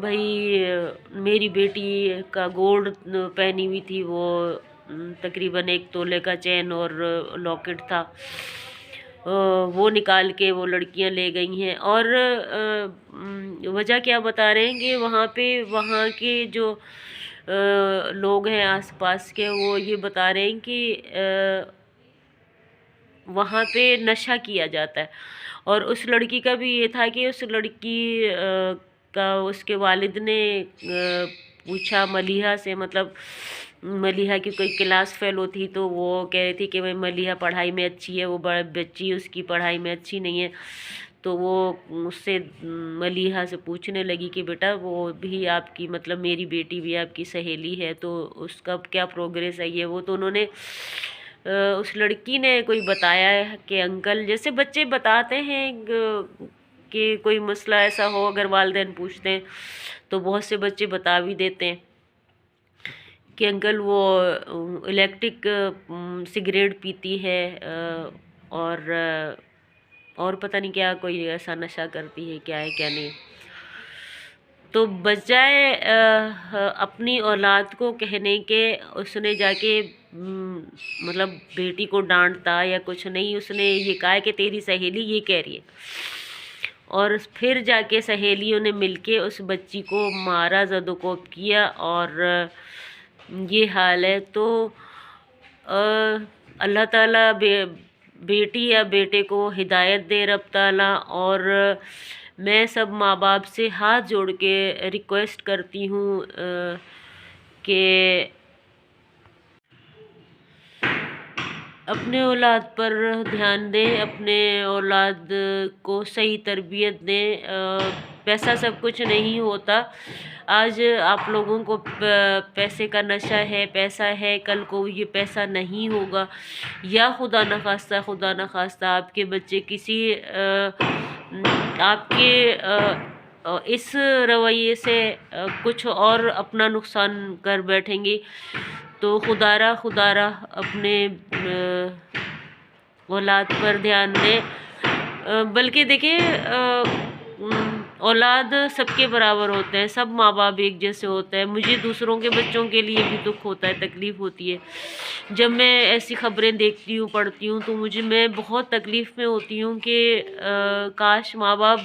بھائی میری بیٹی کا گولڈ پہنی ہوئی تھی، وہ تقریباً 1 تولے کا چین اور لاکٹ تھا، وہ نکال کے وہ لڑکیاں لے گئی ہیں۔ اور وجہ کیا بتا رہے ہیں کہ وہاں کے جو لوگ ہیں آس پاس کے، وہ یہ بتا رہے ہیں کہ وہاں پہ نشہ کیا جاتا ہے۔ اور اس لڑکی کا بھی یہ تھا کہ اس لڑکی کا اس کے والد نے پوچھا ملیحہ سے، مطلب ملیحہ کی کوئی کلاس فیلو تھی، تو وہ کہہ رہی تھی کہ میں ملیحہ پڑھائی میں اچھی ہے، وہ بچی اس کی پڑھائی میں اچھی نہیں ہے۔ تو وہ اس سے ملیحہ سے پوچھنے لگی کہ بیٹا وہ بھی آپ کی، مطلب میری بیٹی بھی آپ کی سہیلی ہے، تو اس کا کیا پروگریس ہے یہ وہ۔ تو انہوں نے اس لڑکی نے کوئی بتایا ہے کہ انکل، جیسے بچے بتاتے ہیں کہ کوئی مسئلہ ایسا ہو اگر والدین پوچھتے ہیں تو بہت سے بچے بتا بھی دیتے ہیں کہ انکل وہ الیکٹرک سگریٹ پیتی ہے اور پتہ نہیں کیا کوئی ایسا نشہ کرتی ہے، کیا ہے کیا نہیں۔ تو بجائے اپنی اولاد کو کہنے کے اس نے جا کے مطلب بیٹی کو ڈانٹتا یا کچھ نہیں، اس نے یہ کہا کہ تیری سہیلی یہ کہہ رہی ہے، اور پھر جا کے سہیلیوں نے مل کے اس بچی کو مارا، زد و کوب کیا، اور یہ حال ہے۔ تو اللہ تعالیٰ بیٹی یا بیٹے کو ہدایت دے رب تعالیٰ، اور میں سب ماں باپ سے ہاتھ جوڑ کے ریکویسٹ کرتی ہوں کہ اپنے اولاد پر دھیان دیں، اپنے اولاد کو صحیح تربیت دیں۔ پیسہ سب کچھ نہیں ہوتا۔ آج آپ لوگوں کو پیسے کا نشہ ہے، پیسہ ہے، کل کو یہ پیسہ نہیں ہوگا، یا خدا نخواستہ آپ کے بچے کسی آپ کے اس رویے سے کچھ اور اپنا نقصان کر بیٹھیں گے، تو خدا را اپنے اولاد پر دھیان دیں۔ بلکہ دیکھیں اولاد سب کے برابر ہوتے ہیں، سب ماں باپ ایک جیسے ہوتے ہیں۔ مجھے دوسروں کے بچوں کے لیے بھی دکھ ہوتا ہے، تکلیف ہوتی ہے۔ جب میں ایسی خبریں دیکھتی ہوں، پڑھتی ہوں، تو میں بہت تکلیف میں ہوتی ہوں کہ کاش ماں باپ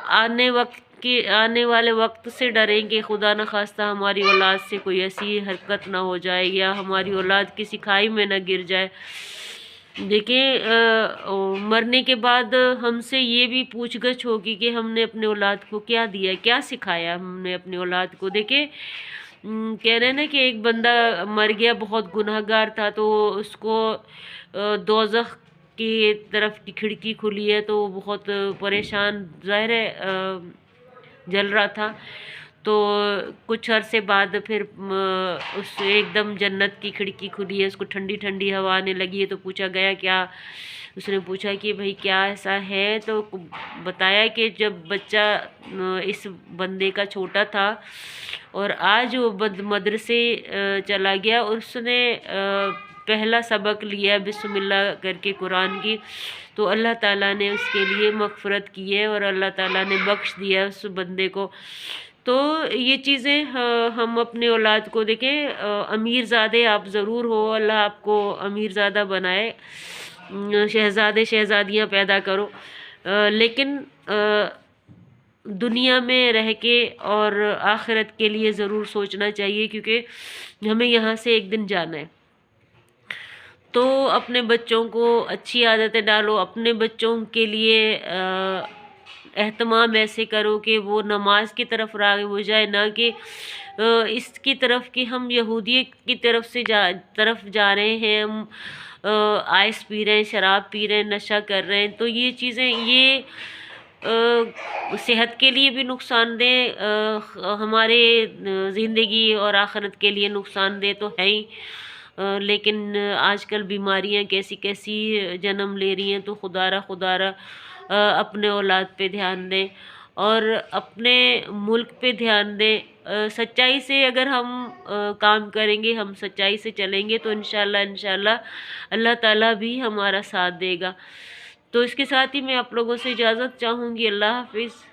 آنے والے وقت سے ڈریں کہ خدا نخواستہ ہماری اولاد سے کوئی ایسی حرکت نہ ہو جائے، یا ہماری اولاد کسی کھائی میں نہ گر جائے۔ دیکھیں مرنے کے بعد ہم سے یہ بھی پوچھ گچھ ہوگی کہ ہم نے اپنے اولاد کو کیا دیا، کیا سکھایا ہم نے اپنے اولاد کو۔ دیکھیں کہہ رہے ہیں نا کہ ایک بندہ مر گیا، بہت گنہگار تھا، تو اس کو دوزخ کی طرف کی کھڑکی کھلی ہے، تو وہ بہت پریشان، ظاہر ہے جل رہا تھا۔ تو کچھ عرصے بعد پھر اس ایک دم جنت کی کھڑکی کھلی ہے، اس کو ٹھنڈی ٹھنڈی ہوا آنے لگی ہے۔ تو پوچھا گیا کیا، اس نے پوچھا کہ بھئی کیا ایسا ہے، تو بتایا کہ جب بچہ اس بندے کا چھوٹا تھا اور آج وہ مدرسے چلا گیا، اس نے پہلا سبق لیا بسم اللہ کر کے قرآن کی، تو اللہ تعالیٰ نے اس کے لیے مغفرت کی ہے، اور اللہ تعالیٰ نے بخش دیا اس بندے کو۔ تو یہ چیزیں ہم اپنے اولاد کو، دیکھیں امیر زادے آپ ضرور ہو، اللہ آپ کو امیر زادہ بنائے، شہزادے شہزادیاں پیدا کرو، لیکن دنیا میں رہ کے اور آخرت کے لیے ضرور سوچنا چاہیے، کیونکہ ہمیں یہاں سے ایک دن جانا ہے۔ تو اپنے بچوں کو اچھی عادتیں ڈالو، اپنے بچوں کے لیے اہتمام ایسے کرو کہ وہ نماز کی طرف راغب ہو جائے، نہ کہ اس کی طرف کہ ہم یہودی کی طرف جا رہے ہیں، ہم آئس پی رہے ہیں، شراب پی رہے ہیں، نشہ کر رہے ہیں۔ تو یہ چیزیں یہ صحت کے لیے بھی نقصان دہ، ہمارے زندگی اور آخرت کے لیے نقصان دہ تو ہے ہی، لیکن آج کل بیماریاں کیسی کیسی جنم لے رہی ہیں۔ تو خدا را اپنے اولاد پہ دھیان دیں اور اپنے ملک پہ دھیان دیں۔ سچائی سے اگر ہم کام کریں گے، ہم سچائی سے چلیں گے، تو انشاءاللہ اللہ تعالیٰ بھی ہمارا ساتھ دے گا۔ تو اس کے ساتھ ہی میں آپ لوگوں سے اجازت چاہوں گی۔ اللہ حافظ۔